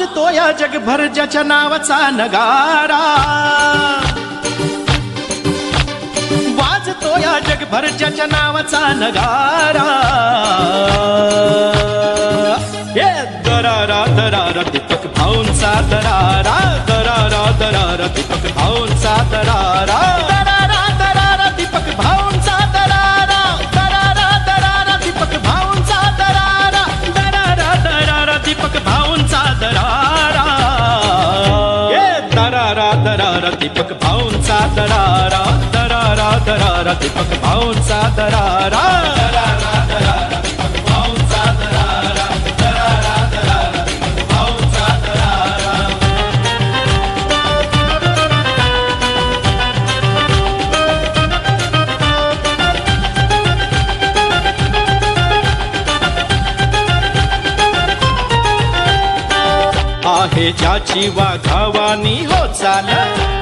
वाजतो या जगभर ज्याच्या नावाचा नगारा, वाजतो या जगभर ज्याच्या नावाचा नगारा. हे दरारा दरारा दीपक भाऊंचा दरारा, दरारा दरारा दीपक भाऊंचा दरारा, दरारा दरारा दीपक भाऊंचा दरारा, दरारा दरारा दीपक भाऊंचा दरारा, दरारा दरारा दीपक भाऊंचा दरारा. हे दरारा दरारा दीपक भाऊंचा दरारा, दरारा दरारा दीपक भाऊंचा दरारा, दरारा दरारा दीपक भाऊंचा दरारा, दरारा दरारा दीपक भाऊंचा दरारा. आहे ज्याची वाघावानी हो चाल,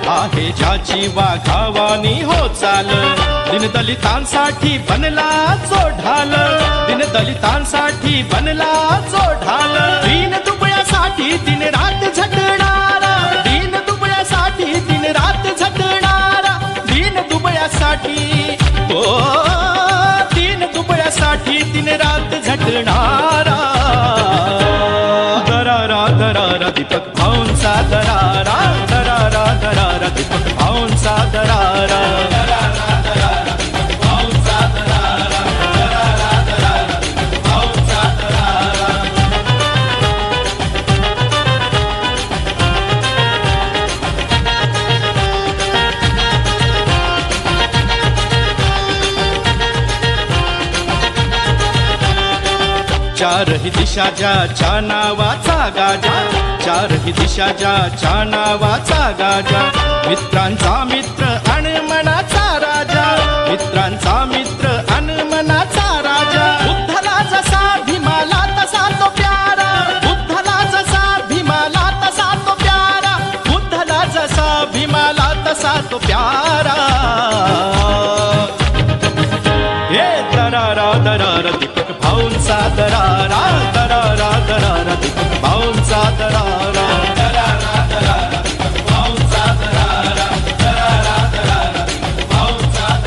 आहे ज्याची वाघावानी हो चाल, दीनदलितांसाठी बनला चोढाल, दीनदलितांसाठी बनला चोढाल. दीन दुबळ्यासाठी दिन रात झटणारा, दीन दुबळ्यासाठी दिन रात झटणारा, दीन दुबळ्यासाठी ओ दीन दुबळ्यासाठी दिन रात झटणारा. दरारा दरारा दीपक भाऊंचा दरारा, दरारा दरारा दीपक भाऊंचा दरारा, दरारा दरारा दीपक भाऊंचा दरारा, दरारा दरारा दीपक भाऊंचा दरारा. चारही दिशा ज्याच्या नावाचा गाजा, चारही दिशा ज्याच्या नावाचा गाजा, मित्रांचा मित्र आणि मनाचा राजा, मित्रांचा मित्र आणि मनाचा राजा. बुद्धला जसा भीमाला तसा तो प्यारा, बुद्धला जसा भीमाला तसा तो प्यारा, बुद्धला जसा भीमाला तसा तो प्यारा. हे दरारा दरारा दीपक भाऊंचा दरारा, दरारा दरारा दीपक भाऊंचा दरारा.